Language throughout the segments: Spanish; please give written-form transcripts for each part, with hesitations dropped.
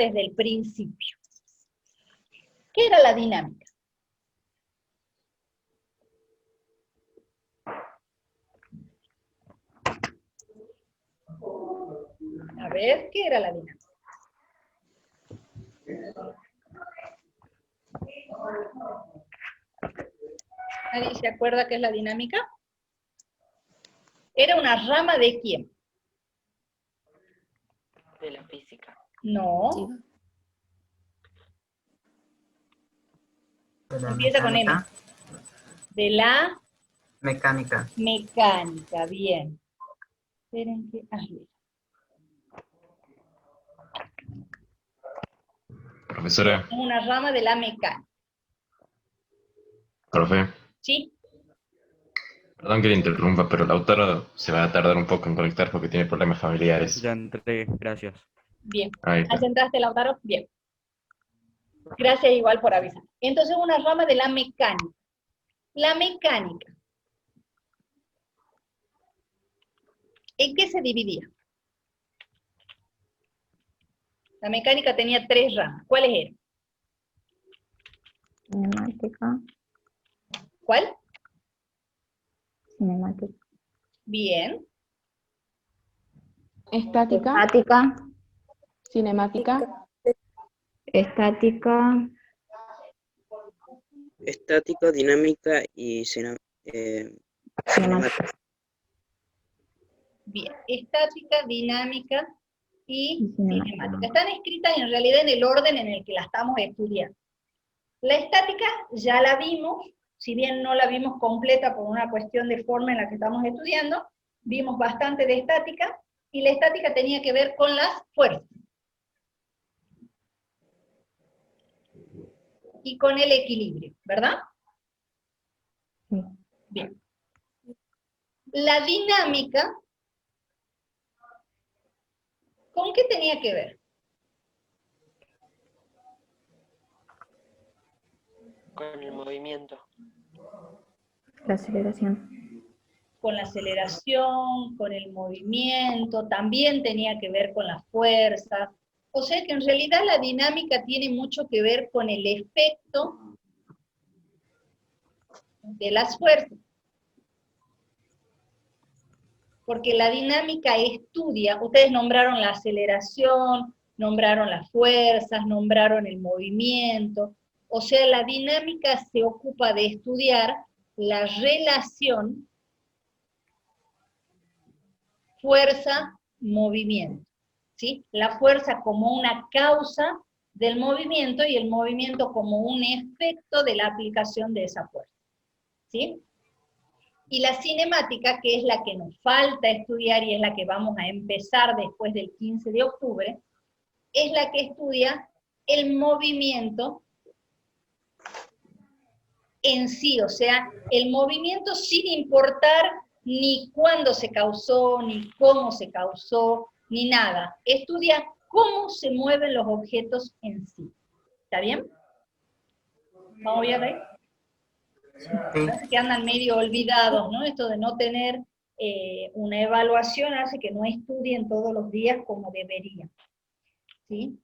desde el principio. ¿Qué era la dinámica? A ver, ¿qué era la dinámica? ¿Nadie se acuerda qué es la dinámica? ¿Era una rama de quién? De la física. No. Sí. De la Empieza con M. mecánica. De la Mecánica. mecánica, bien. Esperen que... bien. Profesora, Es una rama de la mecánica. profe, ¿Sí? perdón que le interrumpa, pero Lautaro se va a tardar un poco en conectar porque tiene problemas familiares. Ya entré, gracias. Bien. Ahí está. ¿Asentaste, Lautaro? Bien. Gracias igual por avisar. Entonces, una rama de la mecánica. La mecánica. ¿En qué se dividía? La mecánica tenía 3 ramas. ¿Cuáles eran? Cinemática. ¿Cuál? Cinemática. Bien. Estática. Estática. Cinemática. Estática. Estática, dinámica y cinemática. Bien. Estática, dinámica y Cinemática. cinemática. Están escritas en realidad en el orden en el que la estamos estudiando. La estática ya la vimos, si bien no la vimos completa por una cuestión de forma en la que estamos estudiando, vimos bastante de estática, y la estática tenía que ver con las fuerzas. Y con el equilibrio, ¿verdad? Sí. Bien. La dinámica, ¿con qué tenía que ver? Con el movimiento. La aceleración. Con la aceleración, con el movimiento, también tenía que ver con las fuerzas. O sea que en realidad la dinámica tiene mucho que ver con el efecto de las fuerzas. Porque la dinámica estudia, ustedes nombraron la aceleración, nombraron las fuerzas, nombraron el movimiento. O sea, la dinámica se ocupa de estudiar la relación fuerza-movimiento, ¿sí? La fuerza como una causa del movimiento y el movimiento como un efecto de la aplicación de esa fuerza, ¿sí? Y la cinemática, que es la que nos falta estudiar y es la que vamos a empezar después del 15 de octubre, es la que estudia el movimiento en sí, o sea, el movimiento sin importar ni cuándo se causó, ni cómo se causó, ni nada. Estudia cómo se mueven los objetos en sí. ¿Está bien? ¿Vamos bien ahí? Parece que andan medio olvidados, ¿no? Esto de no tener una evaluación hace que no estudien todos los días como deberían. ¿Sí?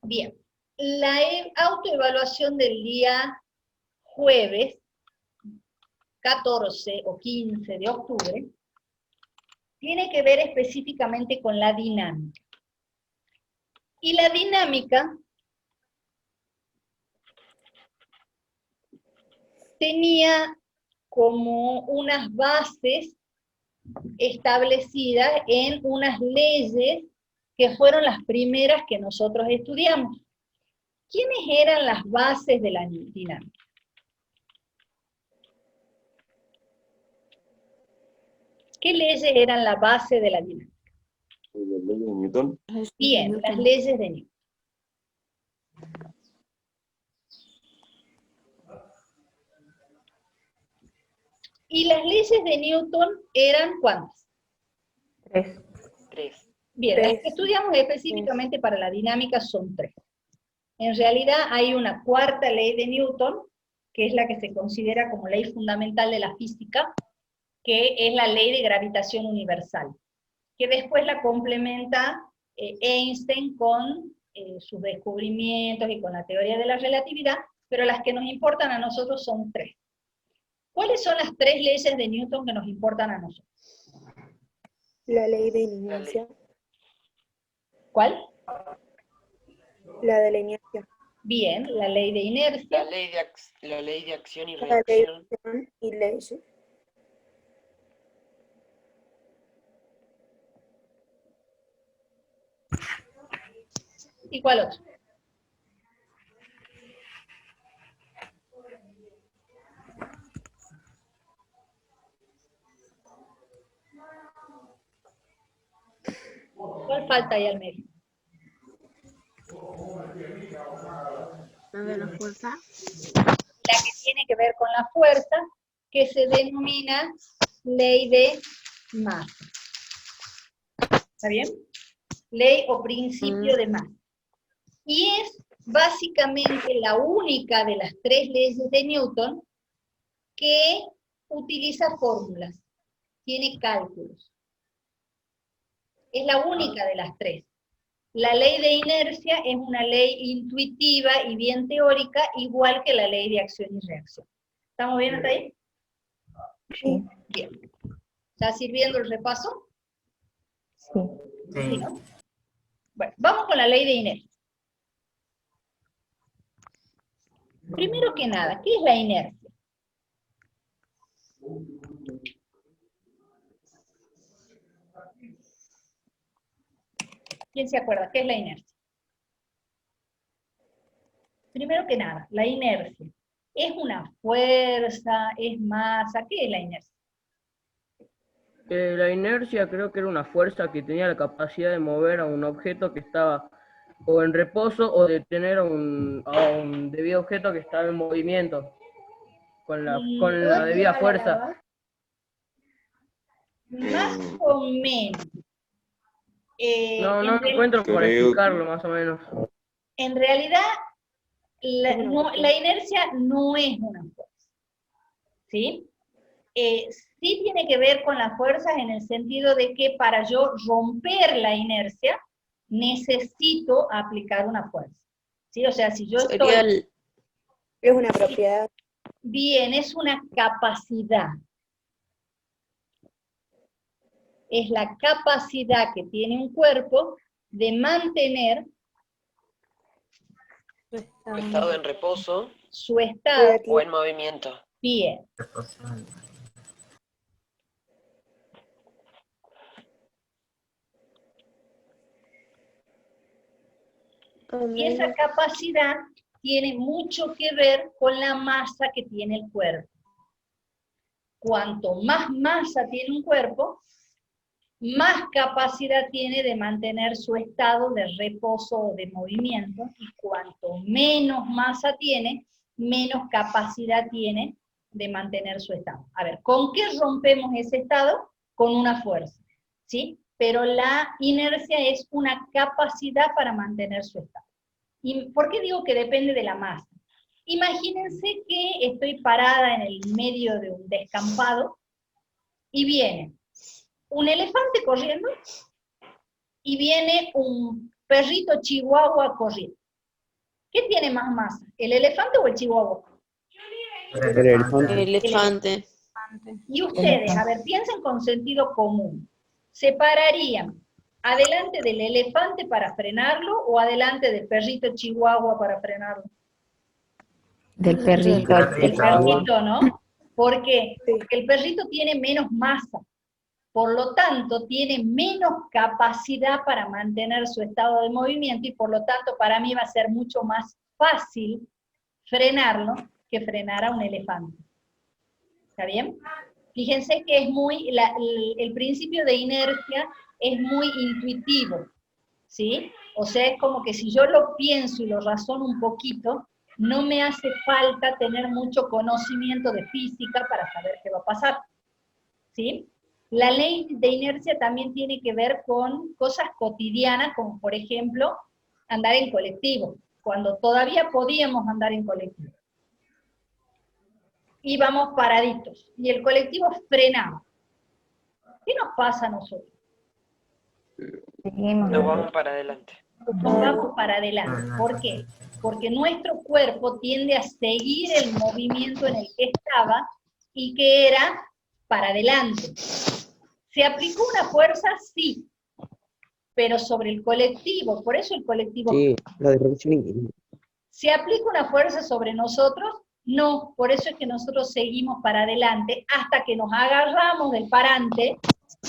Bien. La autoevaluación del día jueves 14 o 15 de octubre, tiene que ver específicamente con la dinámica. Y la dinámica tenía como unas bases establecidas en unas leyes que fueron las primeras que nosotros estudiamos. ¿Quiénes eran las bases de la dinámica? ¿Qué leyes eran la base de la dinámica? ¿Las leyes de Newton? Bien, las leyes de Newton. ¿Y las leyes de Newton eran cuántas? 3. 3. Bien, las que estudiamos específicamente para la dinámica son 3. En realidad hay una cuarta ley de Newton, que es la que se considera como ley fundamental de la física, que es la ley de gravitación universal, que después la complementa Einstein con sus descubrimientos y con la teoría de la relatividad, pero las que nos importan a nosotros son 3. ¿Cuáles son las 3 leyes de Newton que nos importan a nosotros? La ley de inercia. ¿Cuál? La de la inercia. Bien, la ley de inercia. La ley de acción y La ley de reacción. acción y leyes. ¿Y cuál otro? ¿Cuál falta ahí al medio? ¿La de la fuerza? La que tiene que ver con la fuerza, que se denomina ley de masa. ¿Está bien? Ley o principio de masa. Y es básicamente la única de las 3 leyes de Newton que utiliza fórmulas, tiene cálculos. Es la única de las 3. La ley de inercia es una ley intuitiva y bien teórica, igual que la ley de acción y reacción. ¿Estamos bien hasta ahí? Sí. Bien. ¿Está sirviendo el repaso? Sí. Sí, ¿no? Bueno, vamos con la ley de inercia. Primero que nada, ¿qué es la inercia? ¿Quién se acuerda? ¿Qué es la inercia? Primero que nada, la inercia. ¿Es una fuerza? ¿Es masa? ¿Qué es la inercia? La inercia creo que era una fuerza que tenía la capacidad de mover a un objeto que estaba o en reposo o de tener a un debido objeto que estaba en movimiento con la debida fuerza. Más o menos. No encuentro por explicarlo más o menos. En realidad, la inercia no es una fuerza. ¿Sí? Sí tiene que ver con las fuerzas en el sentido de que para yo romper la inercia, necesito aplicar una fuerza. ¿Sí? O sea, si yo estoy... Es una propiedad. Bien, es una capacidad. Es la capacidad que tiene un cuerpo de mantener Estado en reposo su estado o en movimiento. bien. Y esa capacidad tiene mucho que ver con la masa que tiene el cuerpo. Cuanto más masa tiene un cuerpo, más capacidad tiene de mantener su estado de reposo o de movimiento, y cuanto menos masa tiene, menos capacidad tiene de mantener su estado. A ver, ¿con qué rompemos ese estado? Con una fuerza, ¿sí? Pero la inercia es una capacidad para mantener su estado. ¿Y por qué digo que depende de la masa? Imagínense que estoy parada en el medio de un descampado y viene un elefante corriendo y viene un perrito chihuahua corriendo. ¿Qué tiene más masa? ¿El elefante o el chihuahua? El elefante. Y ustedes, a ver, piensen con sentido común. ¿Se pararían adelante del elefante para frenarlo o adelante del perrito chihuahua para frenarlo? Del perrito. El perrito, ¿no? ¿Por qué? Porque el perrito tiene menos masa. Por lo tanto, tiene menos capacidad para mantener su estado de movimiento y por lo tanto para mí va a ser mucho más fácil frenarlo que frenar a un elefante. ¿Está bien? Fíjense que es muy, el principio de inercia es muy intuitivo, ¿sí? O sea, es como que si yo lo pienso y lo razono un poquito, no me hace falta tener mucho conocimiento de física para saber qué va a pasar, ¿sí? La ley de inercia también tiene que ver con cosas cotidianas, como por ejemplo, andar en colectivo, cuando todavía podíamos andar en colectivo. Íbamos paraditos, y el colectivo frenaba. ¿Qué nos pasa a nosotros? Seguimos. Nos vamos para adelante. nos vamos para adelante. ¿Por qué? Porque nuestro cuerpo tiende a seguir el movimiento en el que estaba y que era para adelante. ¿Se aplicó una fuerza? Sí, pero sobre el colectivo, por eso el colectivo... Sí, la dirección. ¿Se aplica una fuerza sobre nosotros? No, por eso es que nosotros seguimos para adelante hasta que nos agarramos del parante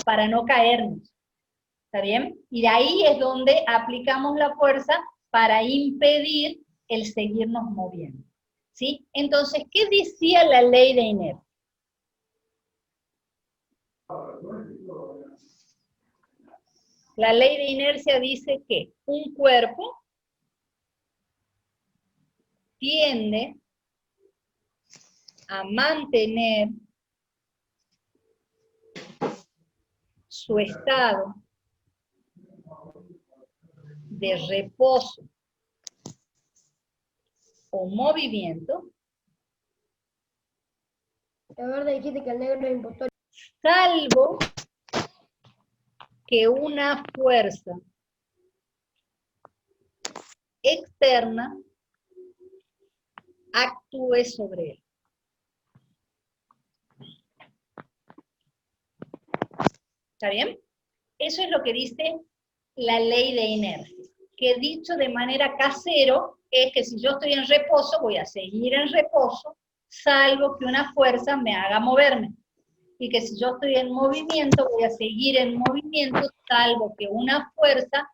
para no caernos. ¿Está bien? Y de ahí es donde aplicamos la fuerza para impedir el seguirnos moviendo. ¿Sí? Entonces, ¿qué decía la ley de inercia? La ley de inercia dice que un cuerpo tiende a mantener su estado de reposo o movimiento, dijiste que el negro es impostor. salvo que una fuerza externa actúe sobre él. ¿Está bien? Eso es lo que dice la ley de inercia, que dicho de manera casero, es que si yo estoy en reposo, voy a seguir en reposo, salvo que una fuerza me haga moverme. Y que si yo estoy en movimiento, voy a seguir en movimiento, salvo que una fuerza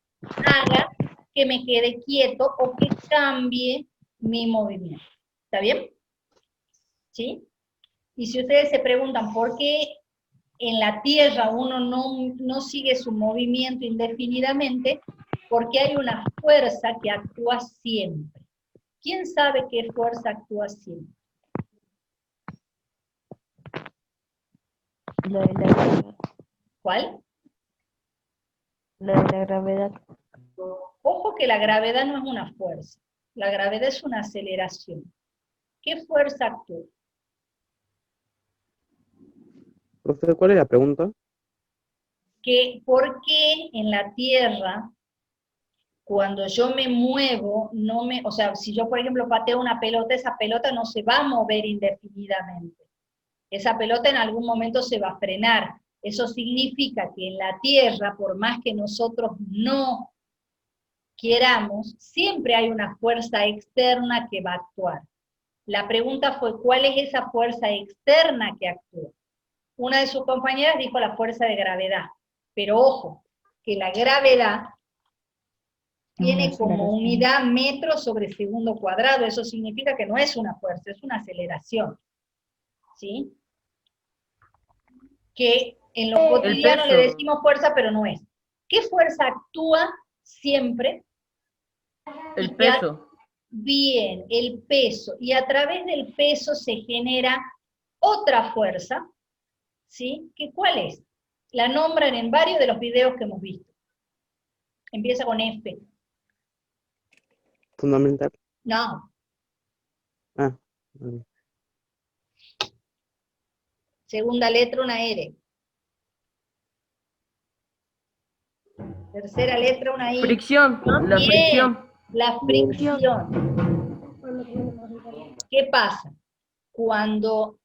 haga que me quede quieto o que cambie mi movimiento. ¿Está bien? ¿Sí? Y si ustedes se preguntan por qué en la Tierra uno no sigue su movimiento indefinidamente, porque hay una fuerza que actúa siempre. ¿Quién sabe qué fuerza actúa siempre? La de la gravedad. ¿Cuál? La de la gravedad. Ojo que la gravedad no es una fuerza. La gravedad es una aceleración. ¿Qué fuerza actúa? Profe, ¿cuál es la pregunta? Que ¿por qué en la Tierra, cuando yo me muevo, o sea, si yo por ejemplo pateo una pelota, esa pelota no se va a mover indefinidamente. Esa pelota en algún momento se va a frenar. Eso significa que en la Tierra, por más que nosotros no queramos, siempre hay una fuerza externa que va a actuar. La pregunta fue, ¿cuál es esa fuerza externa que actúa? Una de sus compañeras dijo la fuerza de gravedad, pero ojo, que la gravedad tiene como unidad metro sobre segundo cuadrado, eso significa que no es una fuerza, es una aceleración, ¿sí? Que en lo cotidiano le decimos fuerza, pero no es. ¿Qué fuerza actúa siempre? El peso. Bien, el peso, y a través del peso se genera otra fuerza, ¿sí? ¿Que cuál es? La nombran en varios de los videos que hemos visto. Empieza con F. Fundamental. No. Ah, vale. Segunda letra, una R. Tercera letra, una I. Fricción. La Bien, fricción. la fricción. ¿Qué pasa? Cuando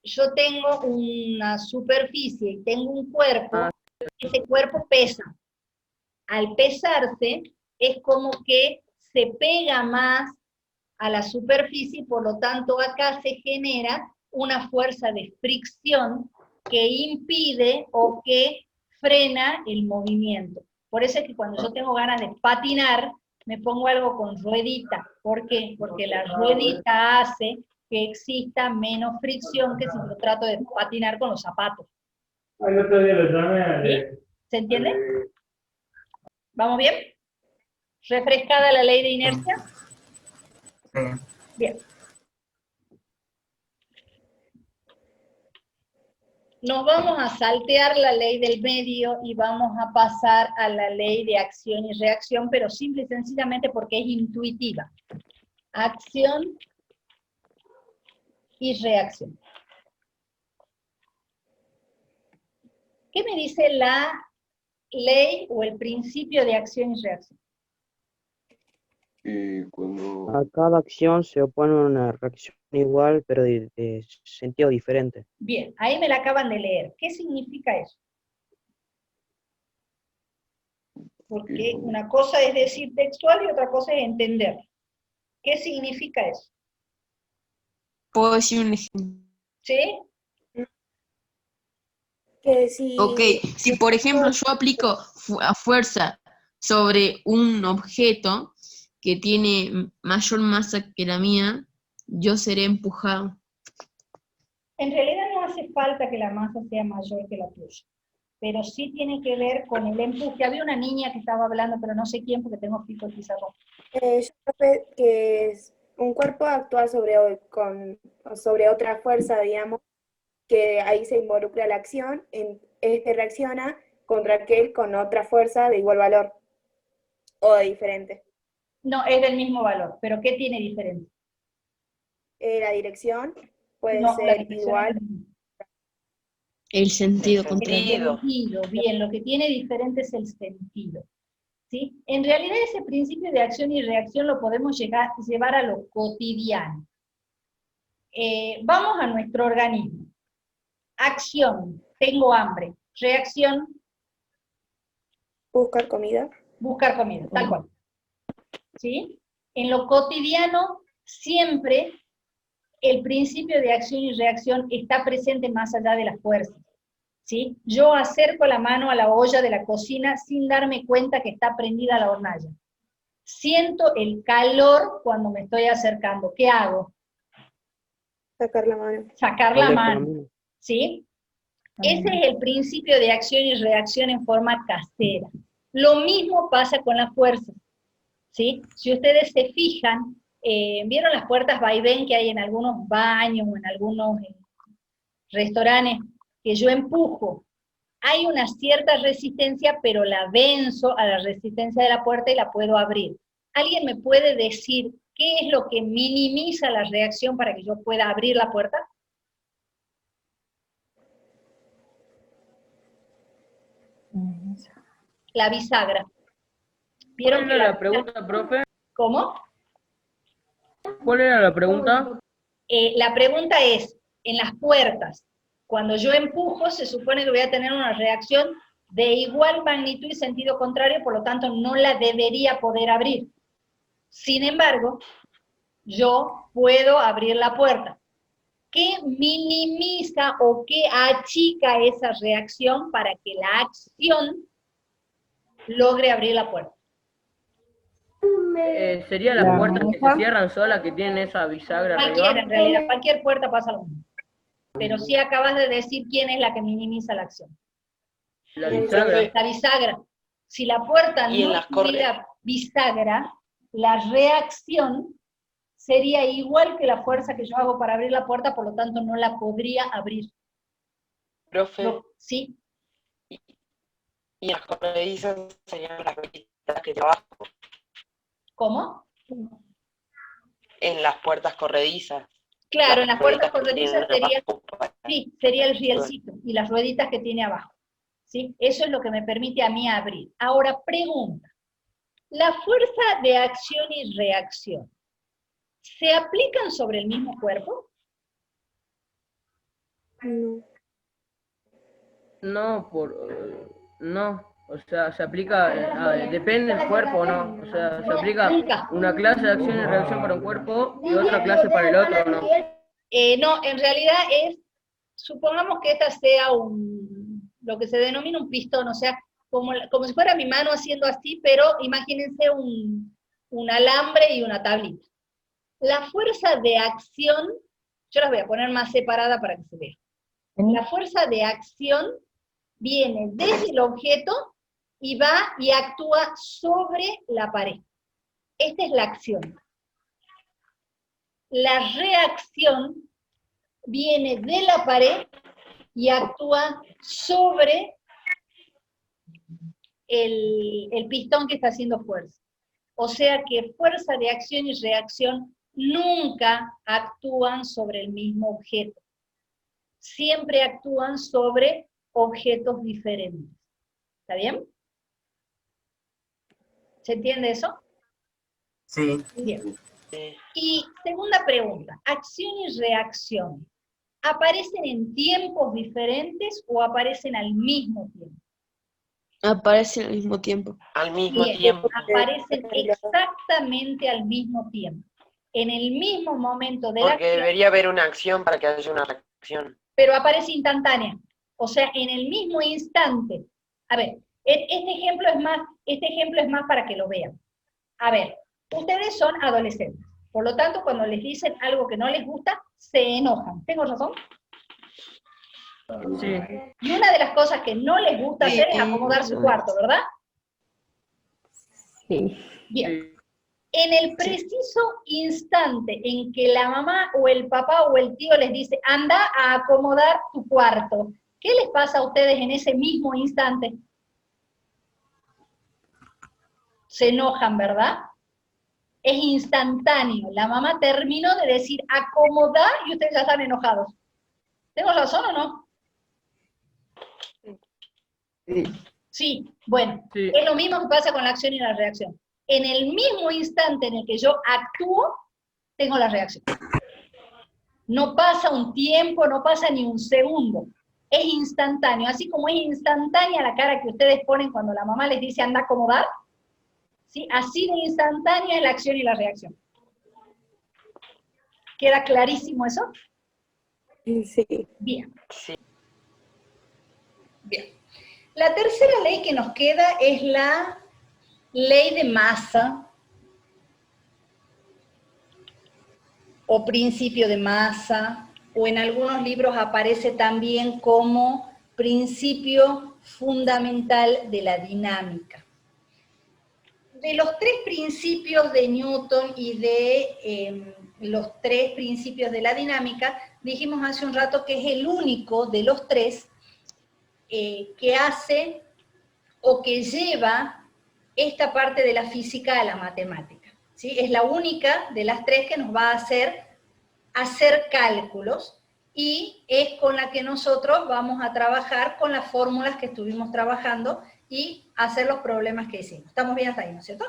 yo tengo una superficie y tengo un cuerpo, ese cuerpo pesa. Al pesarse, es como que se pega más a la superficie y por lo tanto acá se genera una fuerza de fricción que impide o que frena el movimiento. Por eso es que cuando yo tengo ganas de patinar, me pongo algo con ruedita. ¿Por qué? Porque la ruedita hace que exista menos fricción que si yo trato de patinar con los zapatos. ¿Sí? ¿Se entiende? ¿Vamos bien? ¿Refrescada la ley de inercia? Bien. Nos vamos a saltear la ley del medio y vamos a pasar a la ley de acción y reacción, pero simple y sencillamente porque es intuitiva. Acción y reacción. ¿Qué me dice la ley o el principio de acción y reacción? Cuando A cada acción se opone una reacción igual, pero de sentido diferente. Bien, ahí me la acaban de leer. ¿Qué significa eso? Porque una cosa es decir textual y otra cosa es entender. ¿Qué significa eso? ¿Puedo decir un ejemplo? ¿Sí? Que si, Ok, si por ejemplo yo aplico a fuerza sobre un objeto que tiene mayor masa que la mía, yo seré empujado. En realidad no hace falta que la masa sea mayor que la tuya, pero sí tiene que ver con el empuje. Había una niña que estaba hablando, pero no sé quién porque tengo fijo el pizarrón. yo creo que un cuerpo actúa sobre otra fuerza, digamos, que ahí se involucra la acción, este reacciona contra aquel con otra fuerza de igual valor o de diferente. No, es del mismo valor, pero ¿qué tiene diferente? La dirección puede No, la ser dirección igual. es la misma. El sentido El El contrario. sentido, bien, lo que tiene diferente es el sentido. ¿Sí? En realidad ese principio de acción y reacción lo podemos llevar a lo cotidiano. Vamos a nuestro organismo. Acción, tengo hambre. Reacción, Buscar comida. buscar comida, tal cual. ¿Sí? En lo cotidiano, siempre el principio de acción y reacción está presente más allá de las fuerzas. ¿Sí? Yo acerco la mano a la olla de la cocina sin darme cuenta que está prendida la hornalla. Siento el calor cuando me estoy acercando. ¿Qué hago? Sacar la mano. Sacar la Alejo la mano. mano. ¿Sí? Ese es el principio de acción y reacción en forma casera. Lo mismo pasa con las fuerzas. ¿Sí? Si ustedes se fijan, ¿vieron las puertas vaivén que hay en algunos baños o en algunos restaurantes que yo empujo? Hay una cierta resistencia, pero la venzo a la resistencia de la puerta y la puedo abrir. ¿Alguien me puede decir qué es lo que minimiza la reacción para que yo pueda abrir la puerta? La bisagra. ¿Vieron ¿Cuál que era la pregunta, profe? ¿Cómo? ¿Cuál era la pregunta? La pregunta es, en las puertas, cuando yo empujo, se supone que voy a tener una reacción de igual magnitud y sentido contrario, por lo tanto no la debería poder abrir. Sin embargo, yo puedo abrir la puerta. ¿Qué minimiza o qué achica esa reacción para que la acción logre abrir la puerta? Sería las puertas que se cierran solas, que tienen esa bisagra Cualquiera, arriba. en realidad, cualquier puerta pasa lo mismo. Pero sí acabas de decir quién es la que minimiza la acción. La bisagra. La bisagra. Si la puerta Y en no las tuviera bisagra, la reacción sería igual que la fuerza que yo hago para abrir la puerta, por lo tanto no la podría abrir. Profe, ¿Sí? y en las corredizas serían las rueditas que trabajo. ¿Cómo? En las puertas corredizas. Claro, en las puertas rueditas que corredizas tienen sería, abajo para- sí, sería el rielcito y las rueditas que tiene abajo. ¿Sí? Eso es lo que me permite a mí abrir. Ahora, pregunta. ¿La fuerza de acción y reacción se aplican sobre el mismo cuerpo? No. No, o sea, se aplica, depende del cuerpo o no, o sea, se aplica una clase de acción y reacción para un cuerpo y otra clase para el otro, ¿no? No, en realidad es, supongamos que esta sea lo que se denomina un pistón, o sea, como si fuera mi mano haciendo así, pero imagínense un alambre y una tablita. La fuerza de acción, yo las voy a poner más separada para que se vea. La fuerza de acción viene desde el objeto y va y actúa sobre la pared. Esta es la acción. La reacción viene de la pared y actúa sobre el pistón que está haciendo fuerza. O sea que fuerza de acción y reacción nunca actúan sobre el mismo objeto. Siempre actúan sobre objetos diferentes. ¿Está bien? ¿Se entiende eso? Sí. Bien. Sí. Y segunda pregunta, acción y reacción. ¿Aparecen en tiempos diferentes o aparecen al mismo tiempo? Aparece al mismo tiempo. Al mismo Bien, tiempo. aparecen exactamente al mismo tiempo. En el mismo momento de la Porque acción, debería haber una acción para que haya una reacción. pero aparece instantánea. O sea, en el mismo instante. A ver, este ejemplo es más para que lo vean. A ver, ustedes son adolescentes. Por lo tanto, cuando les dicen algo que no les gusta, se enojan. ¿Tengo razón? Sí. Y una de las cosas que no les gusta hacer es acomodar su cuarto, ¿verdad? Sí. Bien. En el preciso instante en que la mamá o el papá o el tío les dice, anda a acomodar tu cuarto, ¿qué les pasa a ustedes en ese mismo instante? Se enojan, ¿verdad? Es instantáneo. La mamá terminó de decir acomodar y ustedes ya están enojados. ¿Tengo razón o no? Sí, bueno, Sí. es lo mismo que pasa con la acción y la reacción. En el mismo instante en el que yo actúo, tengo la reacción. No pasa un tiempo, no pasa ni un segundo. Es instantáneo, así como es instantánea la cara que ustedes ponen cuando la mamá les dice anda a acomodar, ¿sí? Así de instantánea es la acción y la reacción. ¿Queda clarísimo eso? Sí. Bien. Sí. Bien. La tercera ley que nos queda es la ley de masa o principio de masa, o en algunos libros aparece también como principio fundamental de la dinámica. De los tres principios de Newton y de los tres principios de la dinámica, dijimos hace un rato que es el único de los tres que hace o que lleva esta parte de la física a la matemática. ¿Sí? Es la única de las tres que nos va a hacer cálculos y es con la que nosotros vamos a trabajar con las fórmulas que estuvimos trabajando y hacer los problemas que hicimos. ¿Estamos bien hasta ahí, no es cierto?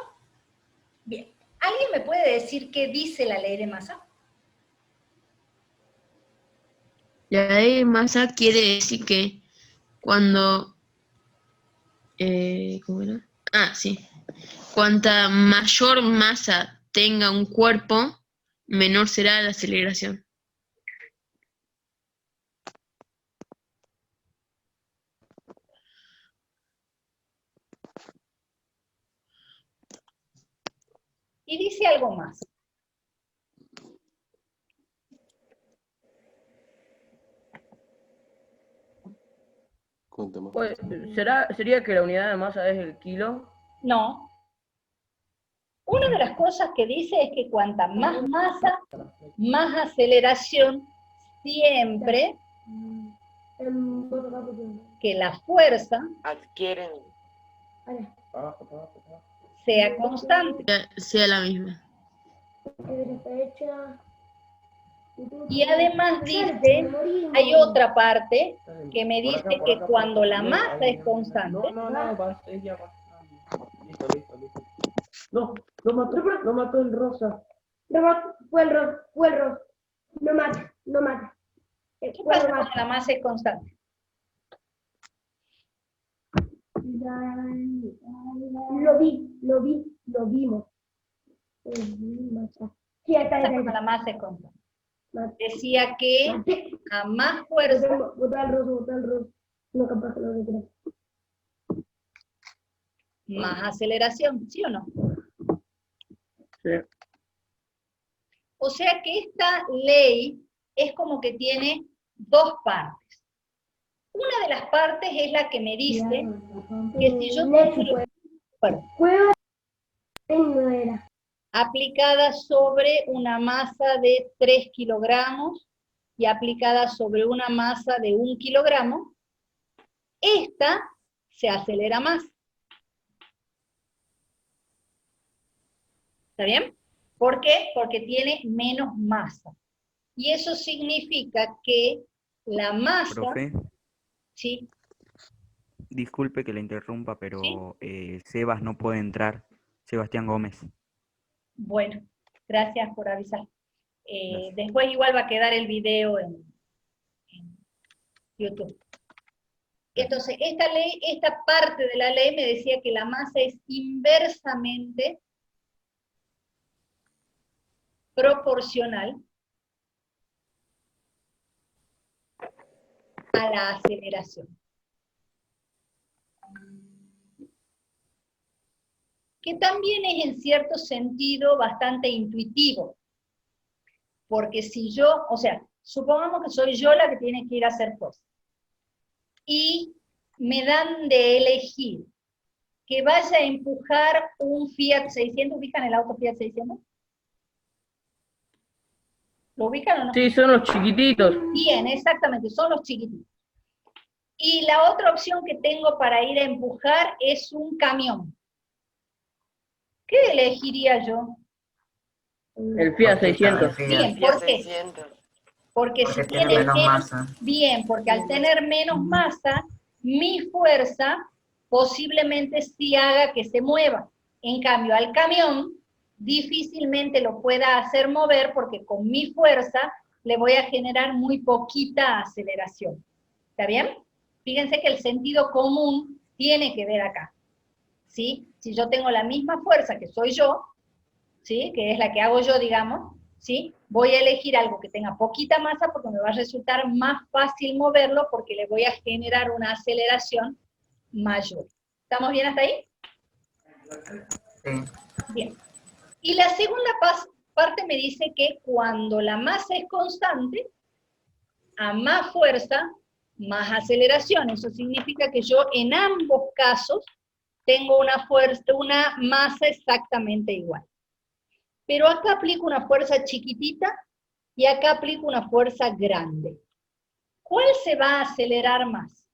Bien. ¿Alguien me puede decir qué dice la ley de masa? La ley de masa quiere decir que cuando... ¿cómo era? Ah, sí. Cuanta mayor masa tenga un cuerpo, menor será la aceleración. Y dice algo más. Pues, ¿sería que la unidad de masa es el kilo? No. Una de las cosas que dice es que cuanta más masa, más aceleración, siempre que la fuerza Adquieren. sea constante. Sea la misma. Y además dice, hay otra parte que me dice que cuando la masa es constante, No, no mató el rosa. Fue el rojo. No mata. ¿qué pasa cuando la masa es constante? Lo vimos. Sí, ¿Qué pasa cuando la masa es constante? Decía que a más fuerza, Bota el rojo. No, capaz que lo recuerdo. más aceleración, ¿sí o no? Sí. O sea que esta ley es como que tiene dos partes. Una de las partes es la que me dice que si yo tengo No era. aplicada sobre una masa de 3 kilogramos y aplicada sobre una masa de 1 kilogramo, esta se acelera más. ¿Está bien? ¿Por qué? Porque tiene menos masa. Y eso significa que la masa... Profe, ¿Sí? disculpe que le interrumpa, pero Sebas no puede entrar. Sebastián Gómez. Bueno, gracias por avisar. Después igual va a quedar el video en YouTube. Entonces, esta parte de la ley me decía que la masa es inversamente proporcional a la aceleración. Que también es en cierto sentido bastante intuitivo. Porque si yo, o sea, supongamos que soy yo la que tiene que ir a hacer fuerza. Y me dan de elegir que vaya a empujar un Fiat 600, ¿ubican el auto Fiat 600? ¿Lo ubican o no? Sí, son los chiquititos. Bien, exactamente, son los chiquititos. Y la otra opción que tengo para ir a empujar es un camión. ¿Qué elegiría yo? El Fiat 600. Bien, ¿por qué? Porque si tiene menos masa. Bien, porque al tener menos masa, mi fuerza posiblemente sí haga que se mueva. En cambio, al camión difícilmente lo pueda hacer mover porque con mi fuerza le voy a generar muy poquita aceleración. ¿Está bien? Fíjense que el sentido común tiene que ver acá. ¿Sí? Si yo tengo la misma fuerza que soy yo, ¿sí? Que es la que hago yo, digamos, ¿sí? Voy a elegir algo que tenga poquita masa porque me va a resultar más fácil moverlo porque le voy a generar una aceleración mayor. ¿Estamos bien hasta ahí? Sí. Bien. Y la segunda parte me dice que cuando la masa es constante, a más fuerza, más aceleración. Eso significa que yo en ambos casos tengo una masa exactamente igual. Pero acá aplico una fuerza chiquitita y acá aplico una fuerza grande. ¿Cuál se va a acelerar más?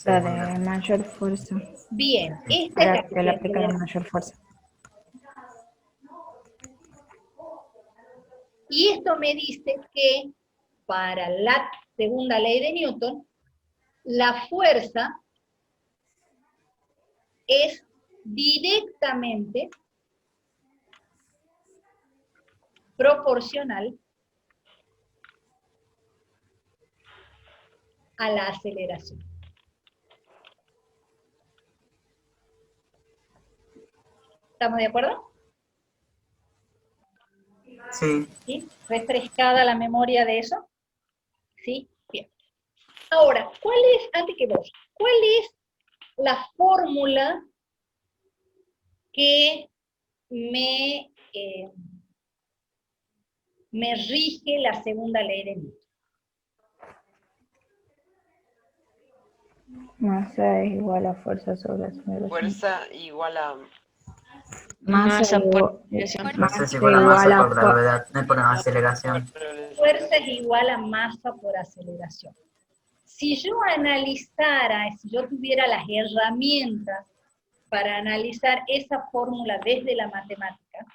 La de mayor fuerza. Bien, esta es Para la que le se aplica la acelera. mayor fuerza. Y esto me dice que para la segunda ley de Newton, la fuerza es directamente proporcional a la aceleración. ¿Estamos de acuerdo? Sí. ¿Sí? ¿Refrescada la memoria de eso? ¿Sí? Bien. Ahora, antes que vos, cuál es la fórmula que me rige la segunda ley de Newton? Masa es igual a fuerza sobre aceleración. Fuerza igual a... Masa por Masa es igual a masa por gravedad, no por aceleración. Fuerza es igual a masa por aceleración. Si yo si yo tuviera las herramientas para analizar esa fórmula desde la matemática,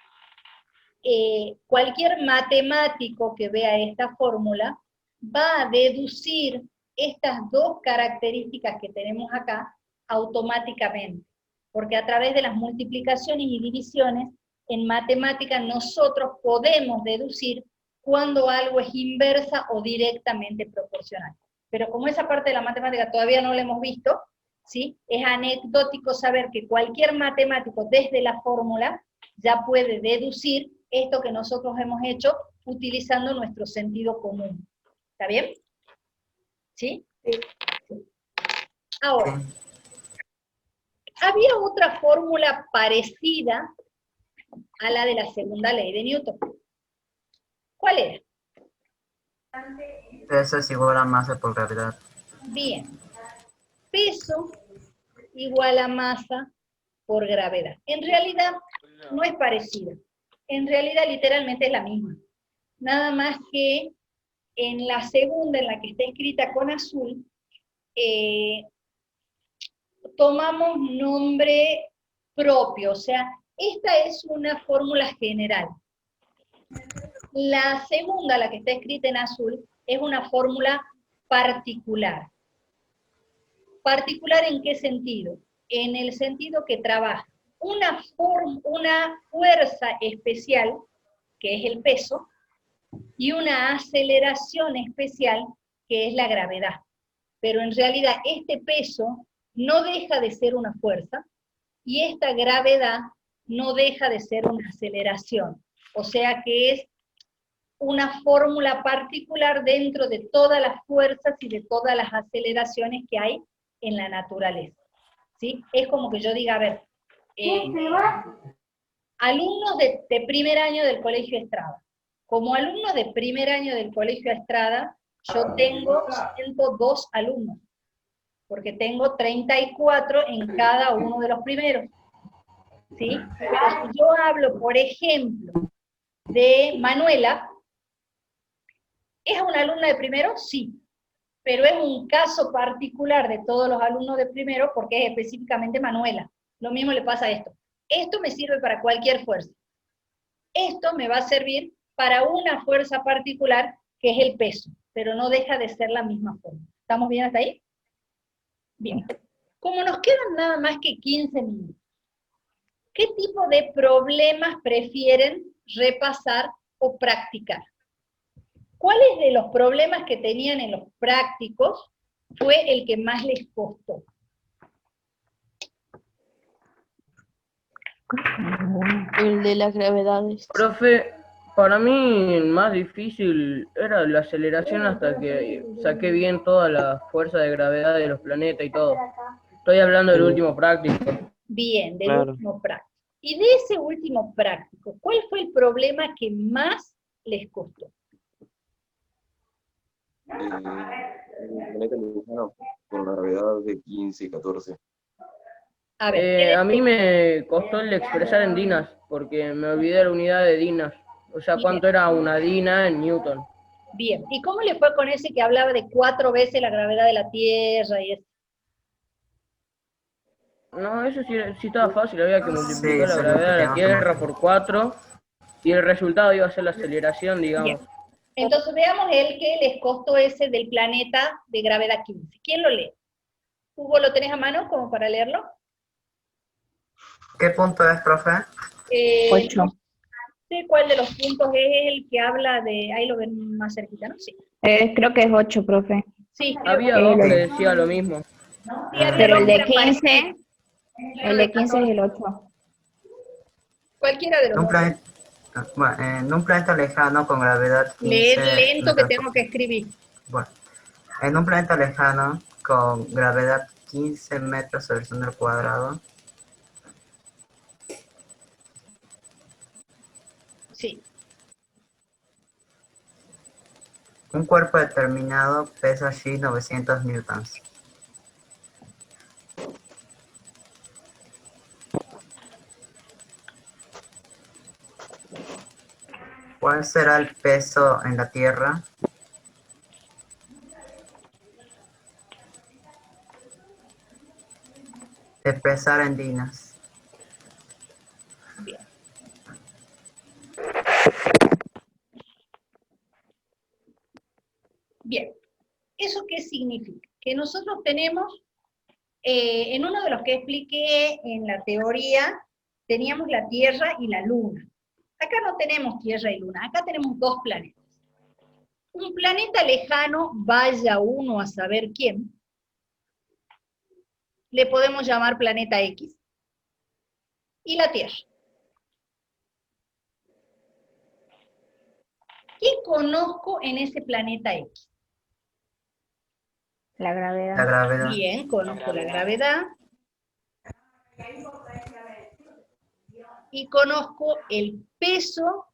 cualquier matemático que vea esta fórmula va a deducir estas dos características que tenemos acá automáticamente, porque a través de las multiplicaciones y divisiones, en matemática nosotros podemos deducir cuando algo es inversa o directamente proporcional. Pero como esa parte de la matemática todavía no la hemos visto, ¿sí? Es anecdótico saber que cualquier matemático desde la fórmula ya puede deducir esto que nosotros hemos hecho utilizando nuestro sentido común. ¿Está bien? ¿Sí? Sí. Ahora, había otra fórmula parecida a la de la segunda ley de Newton. ¿Cuál era? Peso es igual a masa por gravedad. Bien. Peso igual a masa por gravedad. En realidad no es parecida. En realidad literalmente es la misma. Nada más que en la segunda, en la que está escrita con azul, tomamos nombre propio. O sea, esta es una fórmula general. La segunda, la que está escrita en azul, es una fórmula particular. ¿Particular en qué sentido? En el sentido que trabaja una fuerza especial, que es el peso, y una aceleración especial, que es la gravedad. Pero en realidad este peso no deja de ser una fuerza, y esta gravedad no deja de ser una aceleración. O sea que es una fórmula particular dentro de todas las fuerzas y de todas las aceleraciones que hay en la naturaleza. ¿Sí? Es como que yo diga, a ver, alumnos de primer año del Colegio Estrada. Como alumnos de primer año del Colegio Estrada, yo tengo 102 alumnos, porque tengo 34 en cada uno de los primeros. ¿Sí? Pero si yo hablo, por ejemplo, de Manuela, ¿es una alumna de primero? Sí, pero es un caso particular de todos los alumnos de primero porque es específicamente Manuela. Lo mismo le pasa a esto. Esto me sirve para cualquier fuerza. Esto me va a servir para una fuerza particular que es el peso, pero no deja de ser la misma forma. ¿Estamos bien hasta ahí? Bien. Como nos quedan nada más que 15 minutos, ¿qué tipo de problemas prefieren repasar o practicar? ¿Cuáles de los problemas que tenían en los prácticos fue el que más les costó? El de las gravedades. Profe, para mí el más difícil era la aceleración hasta que saqué bien toda la fuerza de gravedad de los planetas y todo. Estoy hablando del último práctico. Bien, del Claro. último práctico. Y de ese último práctico, ¿cuál fue el problema que más les costó? El planeta lejano con la gravedad de 15 y 14. A ver, A mí me costó el expresar en dinas, porque me olvidé la unidad de dinas. O sea, cuánto era una dina en Newton. bien. ¿Y cómo le fue con ese que hablaba de 4 veces la gravedad de la Tierra y eso? No, eso sí estaba fácil, había que multiplicar Sí, la eso gravedad de la lo Tierra teníamos por 4 y el resultado iba a ser la aceleración, digamos. Bien. Entonces veamos el que les costó ese del planeta de gravedad 15. ¿Quién lo lee? Hugo, ¿lo tenés a mano como para leerlo? ¿Qué punto es, profe? 8. No sé cuál de los puntos es el que habla de... Ahí lo ven más cerquita, ¿no? Sí. Creo que es 8, profe. Sí, creo Había que dos que el- decía lo mismo. sí, había Pero dos el que de eran parecidos. 15, el de 15 es el 8. Cualquiera de los En un dos. planeta, bueno, en un planeta lejano con gravedad 15 Leer lento que metros tengo que escribir. bueno, en un planeta lejano con gravedad 15 metros sobre el centro cuadrado, Sí. un cuerpo determinado pesa allí 900 newtons. ¿Cuál será el peso en la Tierra? Expresar en dinas. Bien. Bien. ¿Eso qué significa? Que nosotros tenemos, en uno de los que expliqué en la teoría, teníamos la Tierra y la Luna. Acá no tenemos Tierra y Luna, acá tenemos dos planetas. Un planeta lejano, vaya uno a saber quién, le podemos llamar planeta X. Y la Tierra. ¿Qué conozco en ese planeta X? La gravedad. La gravedad. Bien, conozco la gravedad. Y conozco el peso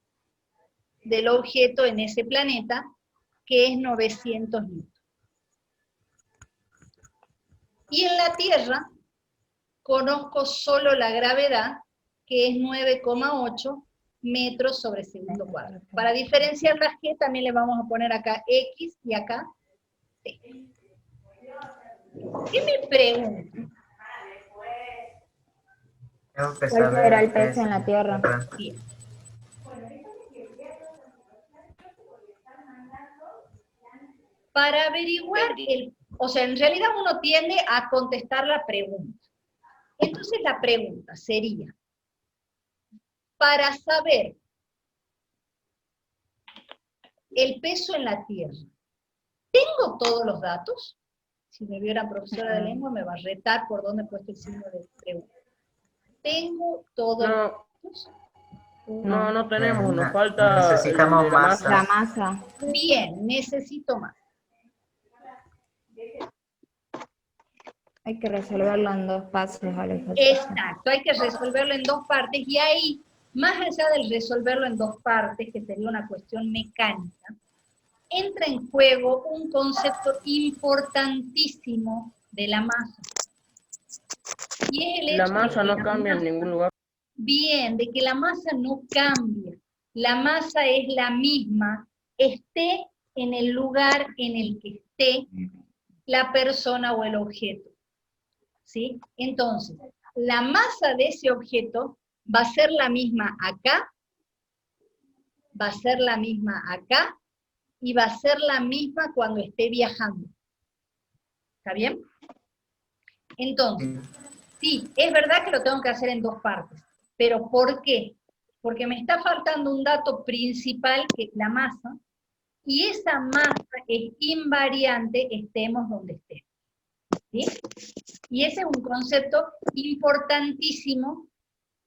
del objeto en ese planeta, que es 900 newtons. Y en la Tierra, conozco solo la gravedad, que es 9,8 metros sobre segundo cuadrado. Para diferenciar las G, también le vamos a poner acá X y acá T. ¿Qué me pregunto? Tengo que ¿Cuál saber será el peso en la Tierra? Bien. Para averiguar o sea, en realidad uno tiende a contestar la pregunta. Entonces la pregunta sería, para saber el peso en la Tierra, ¿tengo todos los datos? Si me viera profesora de lengua me va a retar por dónde he puesto el signo de pregunta. ¿Tengo todos los datos? No tenemos, nos No, falta necesitamos el de la masa. La masa. Bien, necesito más. Hay que resolverlo en 2 pasos, Alejandro. Exacto, hay que resolverlo en 2 partes y ahí, más allá del resolverlo en 2 partes, que sería una cuestión mecánica, entra en juego un concepto importantísimo de la masa. Y es el La hecho masa de no que cambia en ningún lugar. Bien, de que la masa no cambia. La masa es la misma, esté en el lugar en el que esté la persona o el objeto. ¿Sí? Entonces, la masa de ese objeto va a ser la misma acá, va a ser la misma acá, y va a ser la misma cuando esté viajando. ¿Está bien? Entonces, sí, es verdad que lo tengo que hacer en 2 partes, pero ¿por qué? Porque me está faltando un dato principal, que es la masa, y esa masa es invariante, estemos donde estemos. ¿Sí? Y ese es un concepto importantísimo,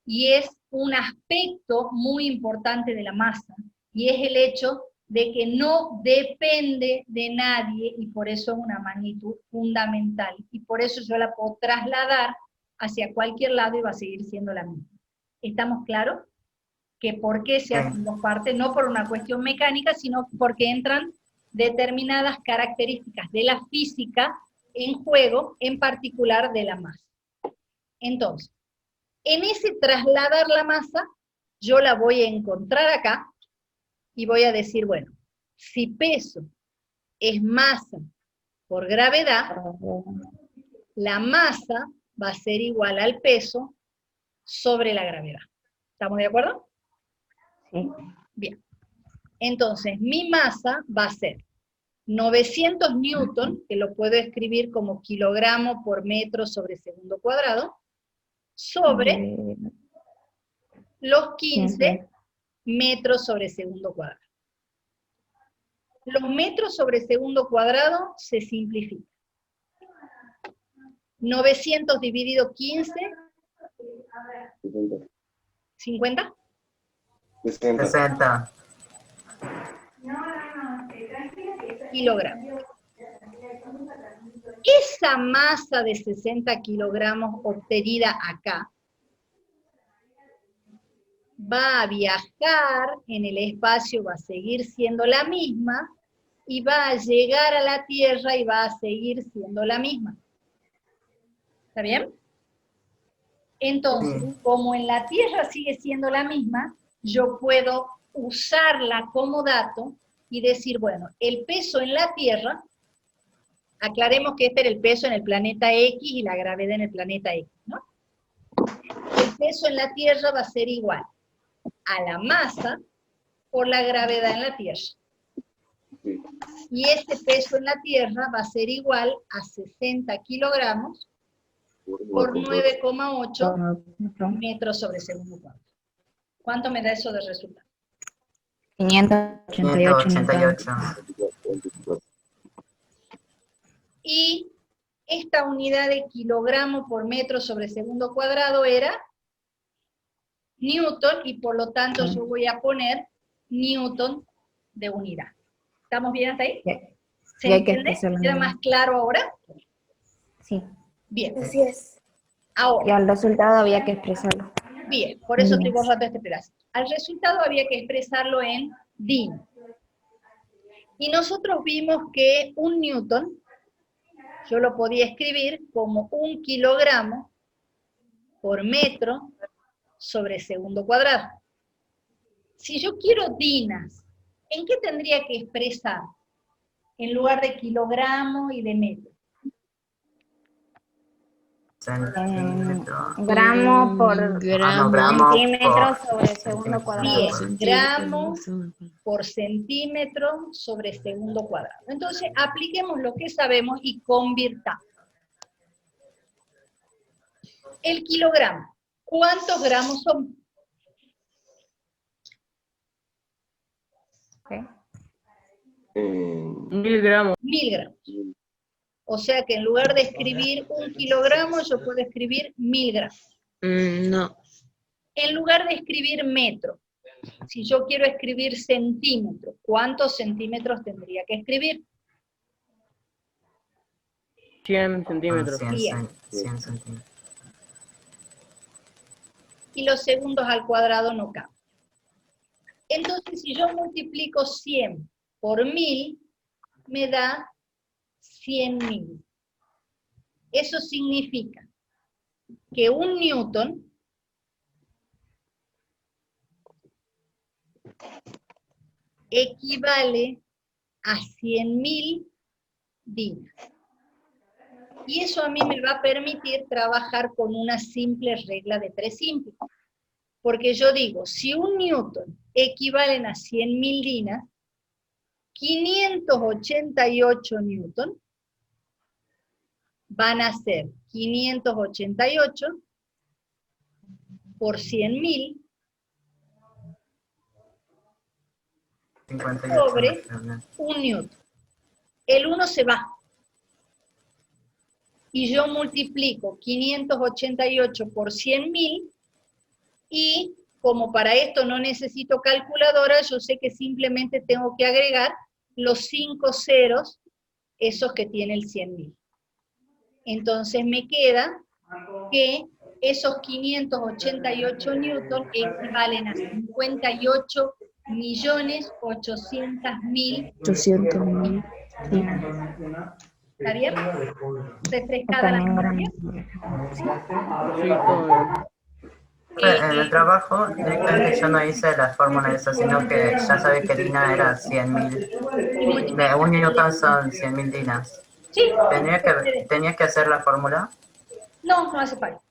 y es un aspecto muy importante de la masa, y es el hecho de que no depende de nadie, y por eso es una magnitud fundamental, y por eso yo la puedo trasladar hacia cualquier lado y va a seguir siendo la misma. ¿Estamos claros? Que por qué se hacen 2 partes, no por una cuestión mecánica, sino porque entran determinadas características de la física en juego, en particular de la masa. Entonces, en ese trasladar la masa, yo la voy a encontrar acá, y voy a decir, bueno, si peso es masa por gravedad, la masa va a ser igual al peso sobre la gravedad. ¿Estamos de acuerdo? Sí. Bien. Entonces, mi masa va a ser 900 newton, que lo puedo escribir como kilogramo por metro sobre segundo cuadrado, sobre los 15 metros sobre segundo cuadrado. Los metros sobre segundo cuadrado se simplifican. 900 dividido 15, 50. 60. Kilogramos. Esa masa de 60 kilogramos obtenida acá va a viajar en el espacio, va a seguir siendo la misma, y va a llegar a la Tierra y va a seguir siendo la misma. ¿Está bien? Entonces, como en la Tierra sigue siendo la misma, yo puedo usarla como dato y decir, bueno, el peso en la Tierra, aclaremos que este era el peso en el planeta X y la gravedad en el planeta X, ¿no? El peso en la Tierra va a ser igual a la masa por la gravedad en la Tierra. Y ese peso en la Tierra va a ser igual a 60 kilogramos por 9,8 metros sobre segundo cuadrado. ¿Cuánto me da eso de resultado? 588. Y esta unidad de kilogramo por metro sobre segundo cuadrado era Newton, y por lo tanto yo voy a poner Newton de unidad. ¿Estamos bien hasta ahí? ¿Se entiende? ¿Queda más claro ahora? Sí. Bien. Así es. Ahora. Y al resultado había que expresarlo. Bien, por eso estoy borrando este pedazo. Al resultado había que expresarlo en DIN. Y nosotros vimos que un Newton, yo lo podía escribir como 1 kilogramo por metro sobre segundo cuadrado. Si yo quiero dinas, ¿en qué tendría que expresar? En lugar de kilogramo y de metro. Gramo por centímetro sobre segundo cuadrado. Bien, gramo por centímetro sobre segundo cuadrado. Entonces, apliquemos lo que sabemos y convirtamos. El kilogramo, ¿cuántos gramos son? Ok. 1000 gramos. 1000 gramos. O sea que en lugar de escribir 1 kilogramo, yo puedo escribir 1000 gramos. No. En lugar de escribir metro, si yo quiero escribir centímetro, ¿cuántos centímetros tendría que escribir? 100 centímetros. 100 centímetros. Y los segundos al cuadrado no cambian. Entonces, si yo multiplico 100 por 1000, me da 100.000. Eso significa que 1 newton equivale a 100.000 dinas. Y eso a mí me va a permitir trabajar con una simple regla de 3 simples. Porque yo digo, si 1 newton equivalen a 100.000 dinas, 588 newton van a ser 588 por 100.000 sobre 1 newton. El 1 se va. Y yo multiplico 588 por 100.000 y como para esto no necesito calculadora, yo sé que simplemente tengo que agregar los 5 ceros, esos que tiene el 100.000. Entonces me queda que esos 588 newton equivalen a 58.800.000. 800.000. Sí. ¿Está bien? ¿Refrescada la memoria? En el trabajo, directamente yo no hice la fórmula de eso, sino que ya sabía que Dina era 100.000. De 1 newton son 100.000 dinas. Sí. ¿Tenías que hacer la fórmula? No, no hace falta.